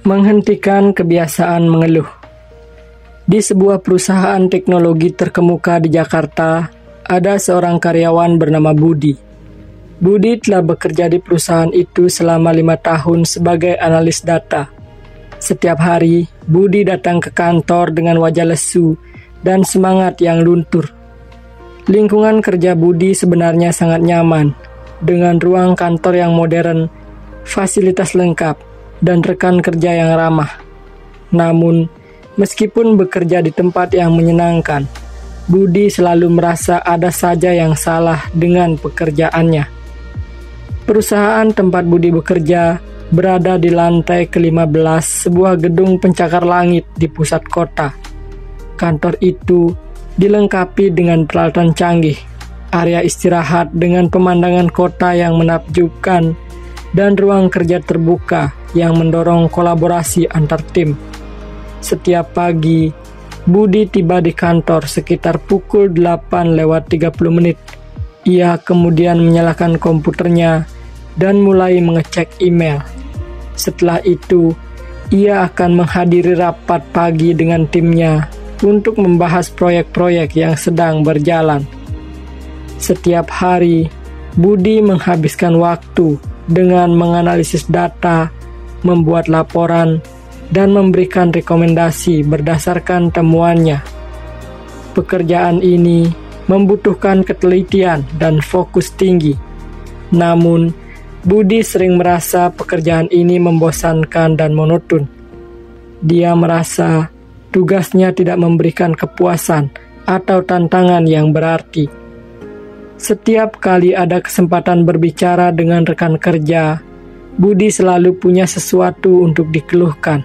Menghentikan kebiasaan mengeluh. Di sebuah perusahaan teknologi terkemuka di Jakarta, ada seorang karyawan bernama Budi. Budi telah bekerja di perusahaan itu selama 5 tahun sebagai analis data. Setiap hari, Budi datang ke kantor dengan wajah lesu dan semangat yang luntur. Lingkungan kerja Budi sebenarnya sangat nyaman, dengan ruang kantor yang modern, fasilitas lengkap, dan rekan kerja yang ramah. Namun, meskipun bekerja di tempat yang menyenangkan, Budi selalu merasa ada saja yang salah dengan pekerjaannya. Perusahaan tempat Budi bekerja berada di lantai ke-15 sebuah gedung pencakar langit di pusat kota. Kantor itu dilengkapi dengan peralatan canggih, area istirahat dengan pemandangan kota yang menakjubkan, dan ruang kerja terbuka yang mendorong kolaborasi antar tim. Setiap pagi, Budi tiba di kantor sekitar pukul 8:30. Ia kemudian menyalakan komputernya dan mulai mengecek email. Setelah itu, ia akan menghadiri rapat pagi dengan timnya untuk membahas proyek-proyek yang sedang berjalan. Setiap hari, Budi menghabiskan waktu dengan menganalisis data, membuat laporan, dan memberikan rekomendasi berdasarkan temuannya. Pekerjaan ini membutuhkan ketelitian dan fokus tinggi. Namun, Budi sering merasa pekerjaan ini membosankan dan monoton. Dia merasa tugasnya tidak memberikan kepuasan atau tantangan yang berarti. Setiap kali ada kesempatan berbicara dengan rekan kerja, Budi selalu punya sesuatu untuk dikeluhkan.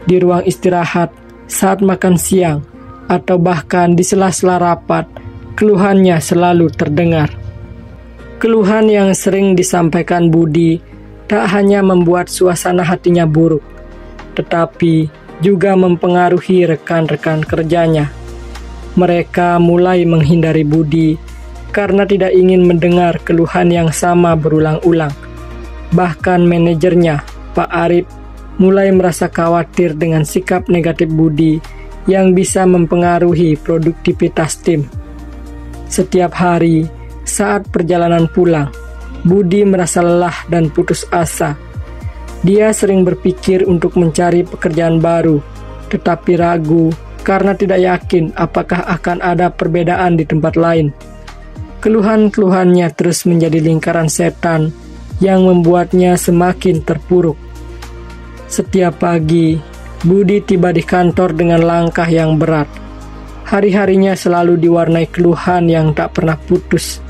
Di ruang istirahat, saat makan siang, atau bahkan di sela-sela rapat, keluhannya selalu terdengar. Keluhan yang sering disampaikan Budi tak hanya membuat suasana hatinya buruk, tetapi juga mempengaruhi rekan-rekan kerjanya. Mereka mulai menghindari Budi karena tidak ingin mendengar keluhan yang sama berulang-ulang. Bahkan manajernya, Pak Arif, mulai merasa khawatir dengan sikap negatif Budi yang bisa mempengaruhi produktivitas tim. Setiap hari, saat perjalanan pulang, Budi merasa lelah dan putus asa. Dia sering berpikir untuk mencari pekerjaan baru, tetapi ragu karena tidak yakin apakah akan ada perbedaan di tempat lain. Keluhan-keluhannya terus menjadi lingkaran setan yang membuatnya semakin terpuruk. Setiap pagi, Budi tiba di kantor dengan langkah yang berat. Hari-harinya selalu diwarnai keluhan yang tak pernah putus.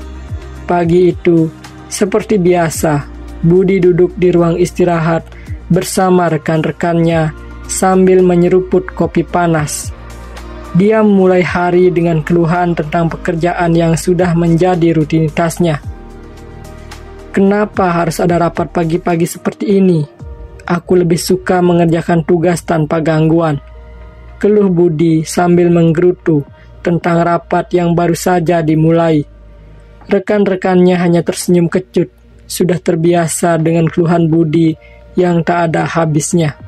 Pagi itu, seperti biasa, Budi duduk di ruang istirahat bersama rekan-rekannya sambil menyeruput kopi panas. Dia memulai hari dengan keluhan tentang pekerjaan yang sudah menjadi rutinitasnya. Kenapa harus ada rapat pagi-pagi seperti ini? Aku lebih suka mengerjakan tugas tanpa gangguan. Keluh Budi sambil menggerutu tentang rapat yang baru saja dimulai. Rekan-rekannya hanya tersenyum kecut, sudah terbiasa dengan keluhan Budi yang tak ada habisnya.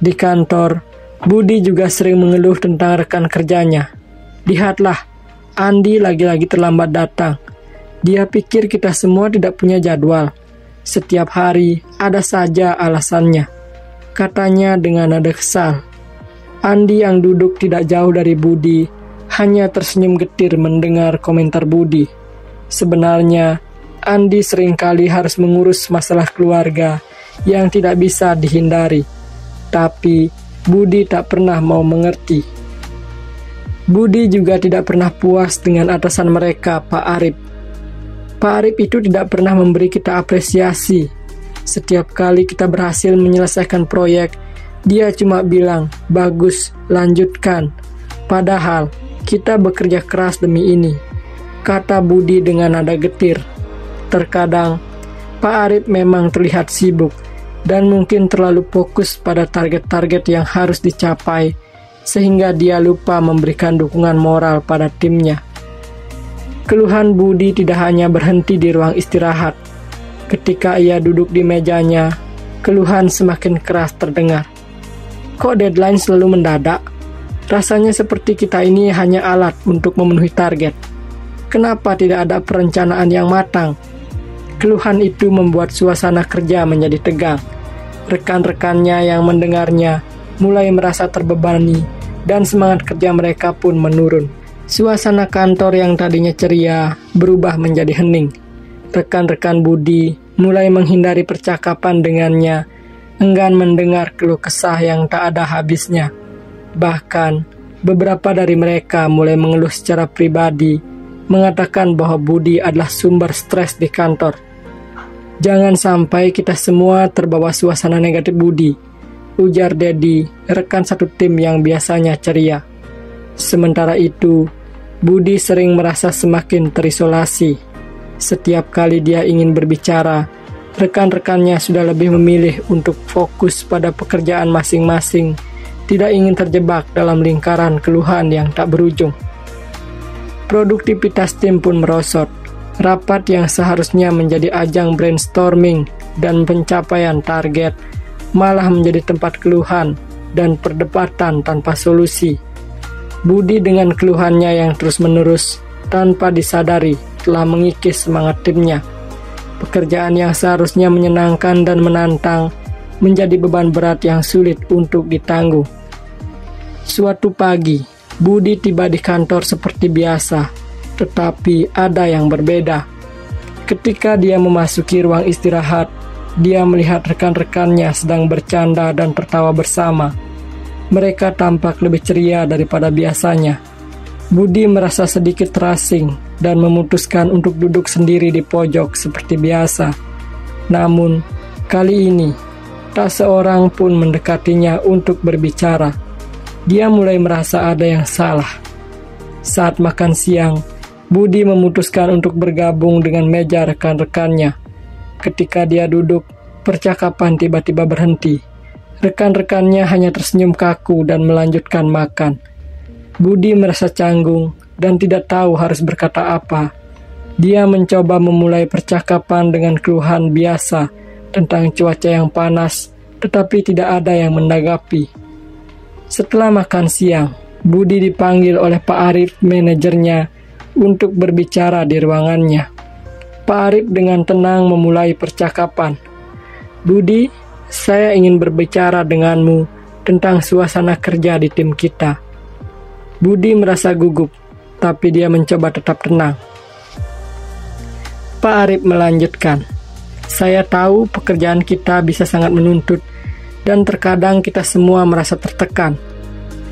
Di kantor, Budi juga sering mengeluh tentang rekan kerjanya. Lihatlah, Andi lagi-lagi terlambat datang. Dia pikir kita semua tidak punya jadwal. Setiap hari ada saja alasannya, katanya dengan nada kesal. Andi yang duduk tidak jauh dari Budi hanya tersenyum getir mendengar komentar Budi. Sebenarnya, Andi seringkali harus mengurus masalah keluarga yang tidak bisa dihindari. Tapi Budi tak pernah mau mengerti. Budi juga tidak pernah puas dengan atasan mereka, Pak Arif. Pak Arif itu tidak pernah memberi kita apresiasi. Setiap kali kita berhasil menyelesaikan proyek, dia cuma bilang, "Bagus, lanjutkan." Padahal, kita bekerja keras demi ini, kata Budi dengan nada getir. Terkadang, Pak Arif memang terlihat sibuk, dan mungkin terlalu fokus pada target-target yang harus dicapai, sehingga dia lupa memberikan dukungan moral pada timnya. Keluhan Budi tidak hanya berhenti di ruang istirahat. Ketika ia duduk di mejanya, Keluhan semakin keras terdengar. Kok deadline selalu mendadak? Rasanya seperti kita ini hanya alat untuk memenuhi target. Kenapa tidak ada perencanaan yang matang? Keluhan itu membuat suasana kerja menjadi tegang. Rekan-rekannya yang mendengarnya mulai merasa terbebani dan semangat kerja mereka pun menurun. Suasana kantor yang tadinya ceria berubah menjadi hening. Rekan-rekan Budi mulai menghindari percakapan dengannya, enggan mendengar keluh kesah yang tak ada habisnya. Bahkan, beberapa dari mereka mulai mengeluh secara pribadi, mengatakan bahwa Budi adalah sumber stres di kantor. Jangan sampai kita semua terbawa suasana negatif Budi, ujar Dedi, rekan satu tim yang biasanya ceria. Sementara itu, Budi sering merasa semakin terisolasi. Setiap kali dia ingin berbicara, rekan-rekannya sudah lebih memilih untuk fokus pada pekerjaan masing-masing, tidak ingin terjebak dalam lingkaran keluhan yang tak berujung. Produktivitas tim pun merosot. Rapat yang seharusnya menjadi ajang brainstorming dan pencapaian target malah menjadi tempat keluhan dan perdebatan tanpa solusi. Budi dengan keluhannya yang terus-menerus tanpa disadari telah mengikis semangat timnya. Pekerjaan yang seharusnya menyenangkan dan menantang menjadi beban berat yang sulit untuk ditanggung. Suatu pagi, Budi tiba di kantor seperti biasa, tetapi ada yang berbeda. Ketika dia memasuki ruang istirahat, dia melihat rekan-rekannya sedang bercanda dan tertawa bersama. Mereka tampak lebih ceria daripada biasanya. Budi merasa sedikit terasing dan memutuskan untuk duduk sendiri di pojok seperti biasa. Namun, kali ini, tak seorang pun mendekatinya untuk berbicara. Dia mulai merasa ada yang salah. Saat makan siang, Budi memutuskan untuk bergabung dengan meja rekan-rekannya. Ketika dia duduk, percakapan tiba-tiba berhenti. Rekan-rekannya hanya tersenyum kaku dan melanjutkan makan. Budi merasa canggung dan tidak tahu harus berkata apa. Dia mencoba memulai percakapan dengan keluhan biasa tentang cuaca yang panas, tetapi tidak ada yang menanggapi. Setelah makan siang, Budi dipanggil oleh Pak Arif, manajernya, untuk berbicara di ruangannya. Pak Arif dengan tenang memulai percakapan. Budi, saya ingin berbicara denganmu tentang suasana kerja di tim kita. Budi merasa gugup, tapi dia mencoba tetap tenang. Pak Arif melanjutkan, saya tahu pekerjaan kita bisa sangat menuntut dan terkadang kita semua merasa tertekan.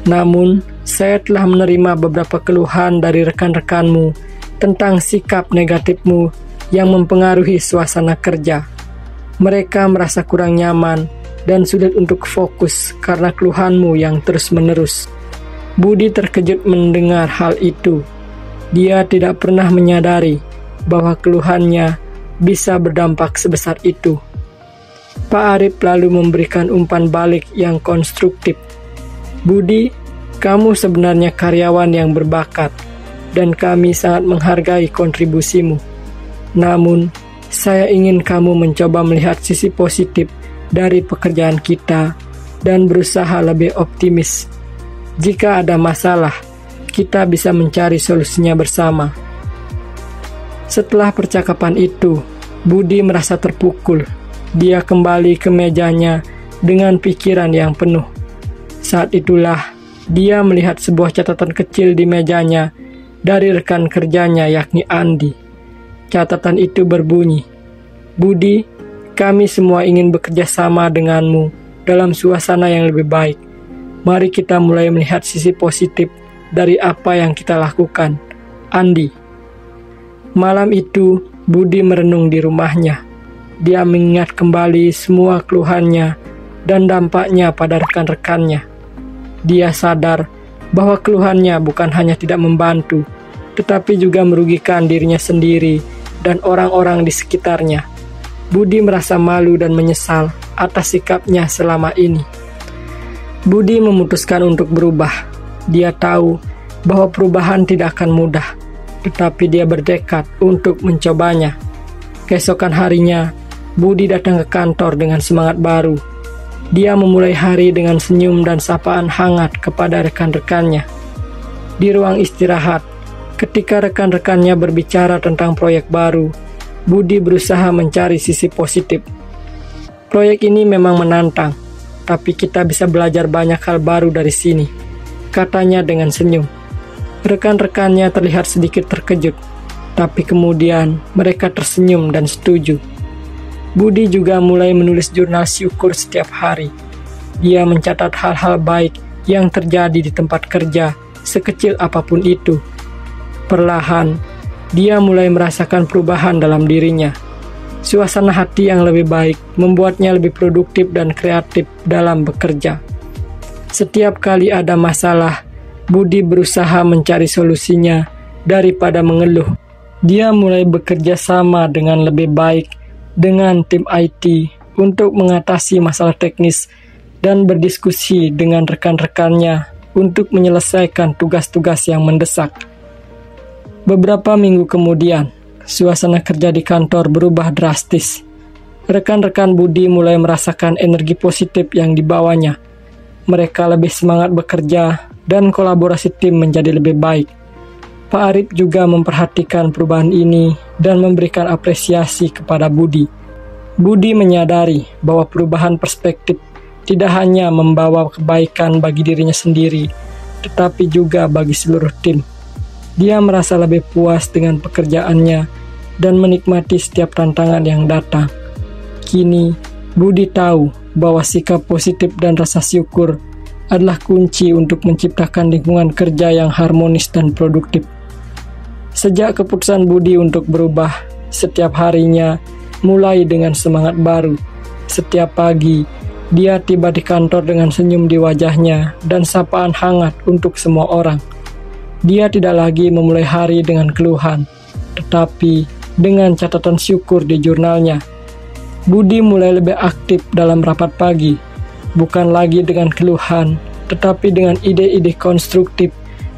Namun, saya telah menerima beberapa keluhan dari rekan-rekanmu tentang sikap negatifmu yang mempengaruhi suasana kerja. Mereka merasa kurang nyaman dan sulit untuk fokus karena keluhanmu yang terus-menerus. Budi terkejut mendengar hal itu. Dia tidak pernah menyadari bahwa keluhannya bisa berdampak sebesar itu. Pak Arif lalu memberikan umpan balik yang konstruktif. Budi, kamu sebenarnya karyawan yang berbakat, dan kami sangat menghargai kontribusimu. Namun, saya ingin kamu mencoba melihat sisi positif dari pekerjaan kita dan berusaha lebih optimis. Jika ada masalah, kita bisa mencari solusinya bersama. Setelah percakapan itu, Budi merasa terpukul. Dia kembali ke mejanya dengan pikiran yang penuh. Saat itulah, dia melihat sebuah catatan kecil di mejanya dari rekan kerjanya yakni Andi. Catatan itu berbunyi, Budi, kami semua ingin bekerja sama denganmu dalam suasana yang lebih baik. Mari kita mulai melihat sisi positif dari apa yang kita lakukan. Andi. Malam itu, Budi merenung di rumahnya. Dia mengingat kembali semua keluhannya dan dampaknya pada rekan-rekannya. Dia sadar bahwa keluhannya bukan hanya tidak membantu, tetapi juga merugikan dirinya sendiri dan orang-orang di sekitarnya. Budi merasa malu dan menyesal atas sikapnya selama ini. Budi memutuskan untuk berubah. Dia tahu bahwa perubahan tidak akan mudah, tetapi dia bertekad untuk mencobanya. Keesokan harinya, Budi datang ke kantor dengan semangat baru. Dia memulai hari dengan senyum dan sapaan hangat kepada rekan-rekannya. Di ruang istirahat, ketika rekan-rekannya berbicara tentang proyek baru, Budi berusaha mencari sisi positif. Proyek ini memang menantang, tapi kita bisa belajar banyak hal baru dari sini, katanya dengan senyum. Rekan-rekannya terlihat sedikit terkejut, tapi kemudian mereka tersenyum dan setuju. Budi juga mulai menulis jurnal syukur setiap hari. Dia mencatat hal-hal baik yang terjadi di tempat kerja, sekecil apapun itu. Perlahan, dia mulai merasakan perubahan dalam dirinya. Suasana hati yang lebih baik membuatnya lebih produktif dan kreatif dalam bekerja. Setiap kali ada masalah, Budi berusaha mencari solusinya daripada mengeluh. Dia mulai bekerja sama dengan lebih baik dengan tim IT untuk mengatasi masalah teknis dan berdiskusi dengan rekan-rekannya untuk menyelesaikan tugas-tugas yang mendesak. Beberapa minggu kemudian, suasana kerja di kantor berubah drastis. Rekan-rekan Budi mulai merasakan energi positif yang dibawanya. Mereka lebih semangat bekerja dan kolaborasi tim menjadi lebih baik. Pak Arif juga memperhatikan perubahan ini dan memberikan apresiasi kepada Budi. Budi menyadari bahwa perubahan perspektif tidak hanya membawa kebaikan bagi dirinya sendiri, tetapi juga bagi seluruh tim. Dia merasa lebih puas dengan pekerjaannya dan menikmati setiap tantangan yang datang. Kini, Budi tahu bahwa sikap positif dan rasa syukur adalah kunci untuk menciptakan lingkungan kerja yang harmonis dan produktif. Sejak keputusan Budi untuk berubah, setiap harinya mulai dengan semangat baru. Setiap pagi, dia tiba di kantor dengan senyum di wajahnya dan sapaan hangat untuk semua orang. Dia tidak lagi memulai hari dengan keluhan, tetapi dengan catatan syukur di jurnalnya. Budi mulai lebih aktif dalam rapat pagi, bukan lagi dengan keluhan, tetapi dengan ide-ide konstruktif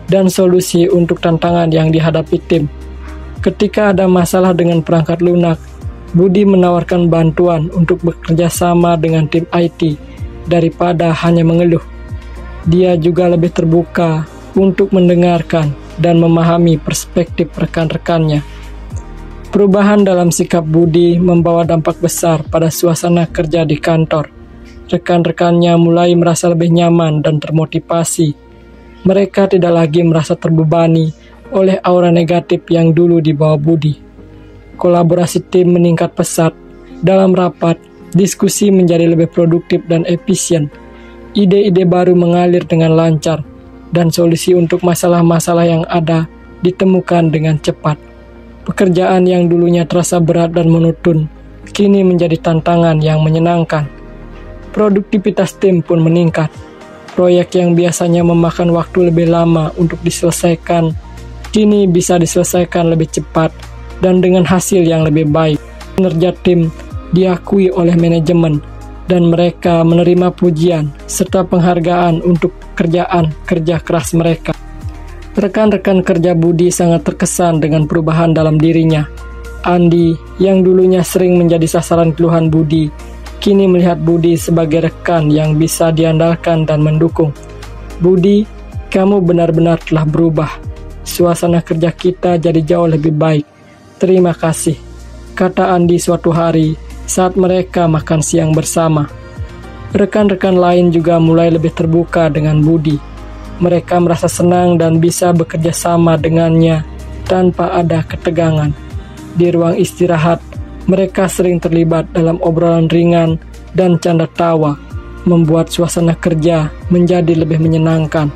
dan solusi untuk tantangan yang dihadapi tim. Ketika ada masalah dengan perangkat lunak, Budi menawarkan bantuan untuk bekerja sama dengan tim IT daripada hanya mengeluh. Dia juga lebih terbuka untuk mendengarkan dan memahami perspektif rekan-rekannya. Perubahan dalam sikap Budi membawa dampak besar pada suasana kerja di kantor. Rekan-rekannya mulai merasa lebih nyaman dan termotivasi. Mereka tidak lagi merasa terbebani oleh aura negatif yang dulu dibawa Budi. Kolaborasi tim meningkat pesat. Dalam rapat, diskusi menjadi lebih produktif dan efisien. Ide-ide baru mengalir dengan lancar, dan solusi untuk masalah-masalah yang ada ditemukan dengan cepat. Pekerjaan yang dulunya terasa berat dan monoton, kini menjadi tantangan yang menyenangkan. Produktivitas tim pun meningkat. Proyek yang biasanya memakan waktu lebih lama untuk diselesaikan, kini bisa diselesaikan lebih cepat dan dengan hasil yang lebih baik. Kinerja tim diakui oleh manajemen, dan mereka menerima pujian serta penghargaan untuk pekerjaan kerja keras mereka. Rekan-rekan kerja Budi sangat terkesan dengan perubahan dalam dirinya. Andi, yang dulunya sering menjadi sasaran keluhan Budi, kini melihat Budi sebagai rekan yang bisa diandalkan dan mendukung. Budi, kamu benar-benar telah berubah. Suasana kerja kita jadi jauh lebih baik. Terima kasih, kata Andi suatu hari saat mereka makan siang bersama. Rekan-rekan lain juga mulai lebih terbuka dengan Budi. Mereka merasa senang dan bisa bekerja sama dengannya tanpa ada ketegangan. Di ruang istirahat, mereka sering terlibat dalam obrolan ringan dan canda tawa, membuat suasana kerja menjadi lebih menyenangkan.